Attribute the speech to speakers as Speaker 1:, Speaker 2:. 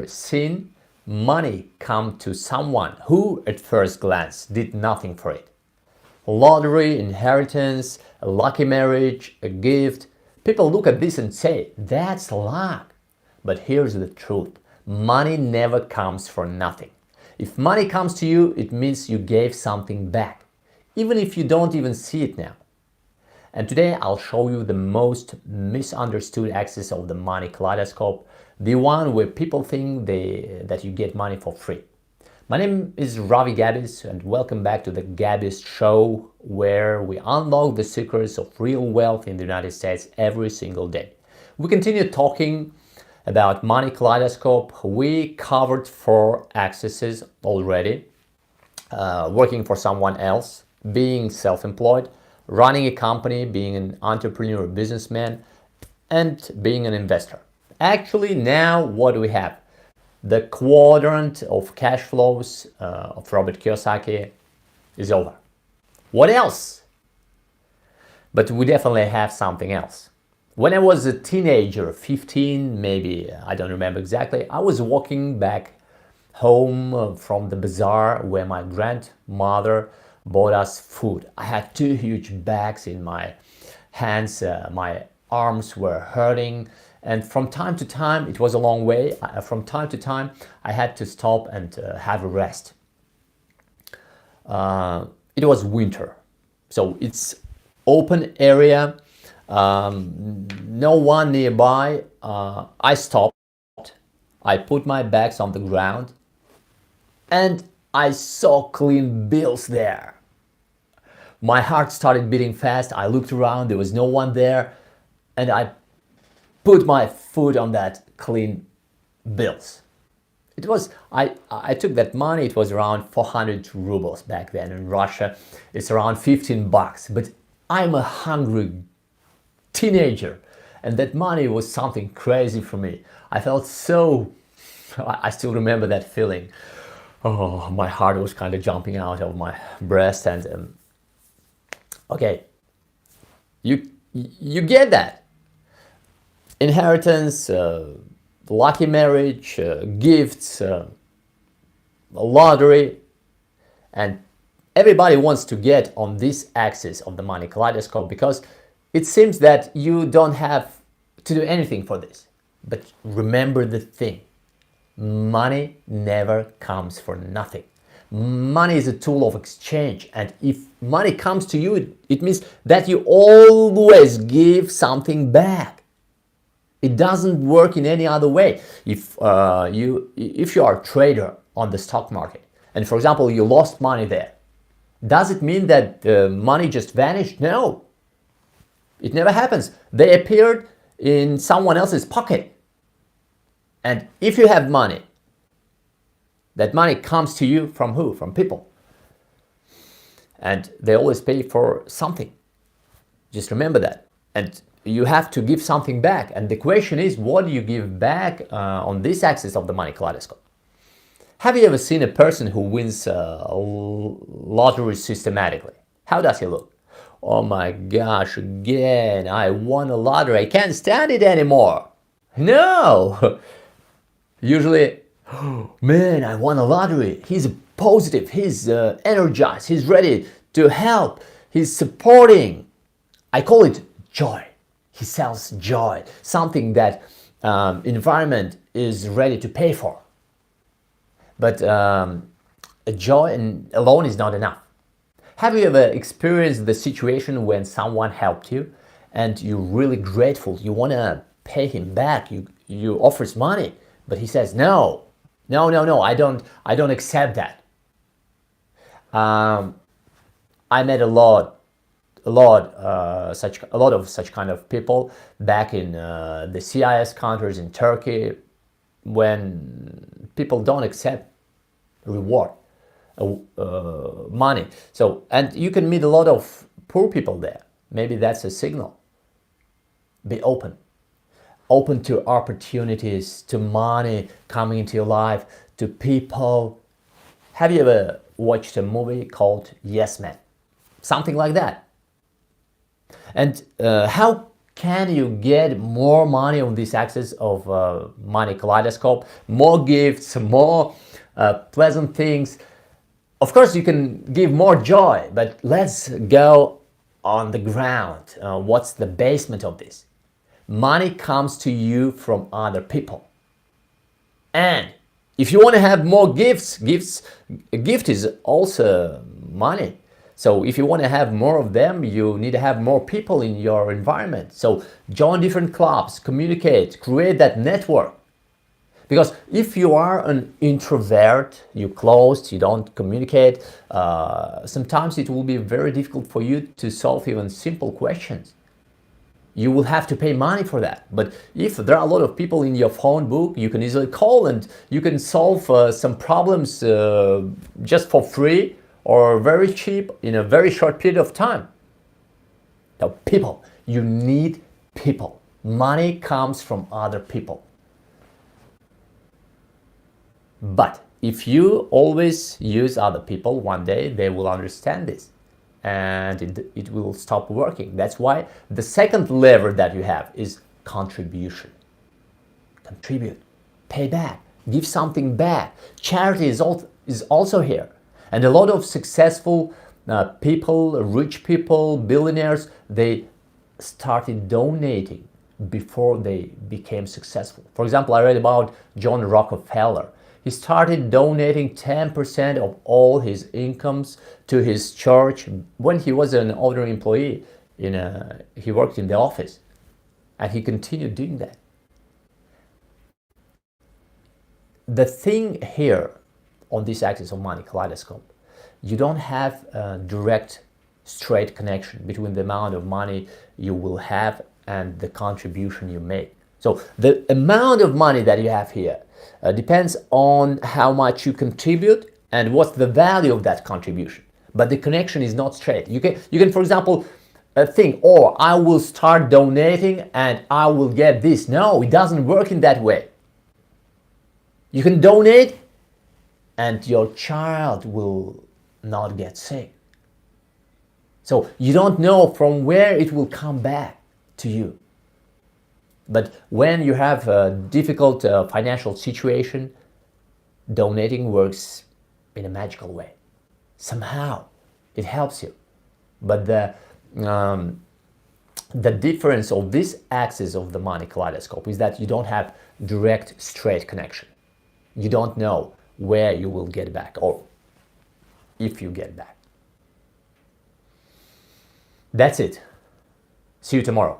Speaker 1: Seen money come to someone who at first glance did nothing for it? Lottery, inheritance, a lucky marriage, a gift. People look at this and say, that's luck. But here's the truth. Money never comes for nothing. If money comes to you, it means you gave something back, even if you don't even see it now. And today I'll show you the most misunderstood axis of the money kaleidoscope, the one where people think that you get money for free. My name is Ravi Gabis and welcome back to the Gabis Show, where we unlock the secrets of real wealth in the United States every single day. We continue talking about money kaleidoscope. We covered 4 axes already: working for someone else, being self-employed, running a company, being an entrepreneur, businessman, and being an investor. Actually, now what do we have? The quadrant of cash flows of Robert Kiyosaki is over. What else? But we definitely have something else. When I was a teenager, 15 maybe, I don't remember exactly, I was walking back home from the bazaar where my grandmother bought us food. I had 2 huge bags in my hands, my arms were hurting, and from time to time, it was a long way, from time to time I had to stop and have a rest. It was winter, so it's open area, no one nearby. I stopped, I put my bags on the ground, and I saw clean bills there. My heart started beating fast. I looked around, there was no one there, and I put my foot on that clean bills. It was, I took that money, it was around 400 rubles back then. In Russia, it's around 15 bucks. But I'm a hungry teenager, and that money was something crazy for me. I felt so, I still remember that feeling. Oh, my heart was kind of jumping out of my breast, and okay, you get that. Inheritance, lucky marriage, gifts, lottery, and everybody wants to get on this axis of the money kaleidoscope because it seems that you don't have to do anything for this. But remember the thing. Money never comes for nothing. Money is a tool of exchange, and if money comes to you, it means that you always give something back. It doesn't work in any other way. If you are a trader on the stock market, and for example you lost money there, does it mean that the money just vanished? No, it never happens. They appeared in someone else's pocket. And if you have money, that money comes to you from who? From people. And they always pay for something. Just remember that. And you have to give something back. And the question is, what do you give back on this axis of the money kaleidoscope? Have you ever seen a person who wins a lottery systematically? How does he look? Oh my gosh, again, I won a lottery. I can't stand it anymore. No. Usually, oh, man, I won a lottery. He's positive, he's energized, he's ready to help, he's supporting. I call it joy. He sells joy, something that environment is ready to pay for. But joy alone is not enough. Have you ever experienced the situation when someone helped you and you're really grateful, you want to pay him back, you offers money, but he says, no, I don't accept that. I met a lot of such kind of people back in the CIS countries in Turkey, when people don't accept reward, money. So, and you can meet a lot of poor people there. Maybe that's a signal. Be open to opportunities, to money coming into your life, to people. Have you ever watched a movie called Yes Man? Something like that. And how can you get more money on this axis of Money Kaleidoscope? More gifts, more pleasant things. Of course, you can give more joy, but let's go on the ground. What's the basement of this? Money comes to you from other people. And if you want to have more gifts, a gift is also money. So if you want to have more of them, you need to have more people in your environment. So join different clubs, communicate, create that network. Because if you are an introvert, you're closed, you don't communicate, sometimes it will be very difficult for you to solve even simple questions. You will have to pay money for that. But if there are a lot of people in your phone book, you can easily call and you can solve some problems just for free or very cheap in a very short period of time. Now, people, you need people. Money comes from other people. But if you always use other people, one day they will understand this and it will stop working. That's why the second lever that you have is contribution. Contribute, pay back, give something back. Charity is also here. And a lot of successful people, rich people, billionaires, they started donating before they became successful. For example, I read about John Rockefeller. He started donating 10% of all his incomes to his church when he was an ordinary employee. He worked in the office, and he continued doing that. The thing here on this axis of Money Kaleidoscope, you don't have a direct, straight connection between the amount of money you will have and the contribution you make. So the amount of money that you have here depends on how much you contribute and what's the value of that contribution. But the connection is not straight. You can, for example, think, oh, I will start donating and I will get this. No, it doesn't work in that way. You can donate and your child will not get sick. So you don't know from where it will come back to you. But when you have a difficult financial situation, donating works in a magical way. Somehow it helps you. But the difference of this axis of the Money Kaleidoscope is that you don't have direct, straight connection. You don't know where you will get back or if you get back. That's it. See you tomorrow.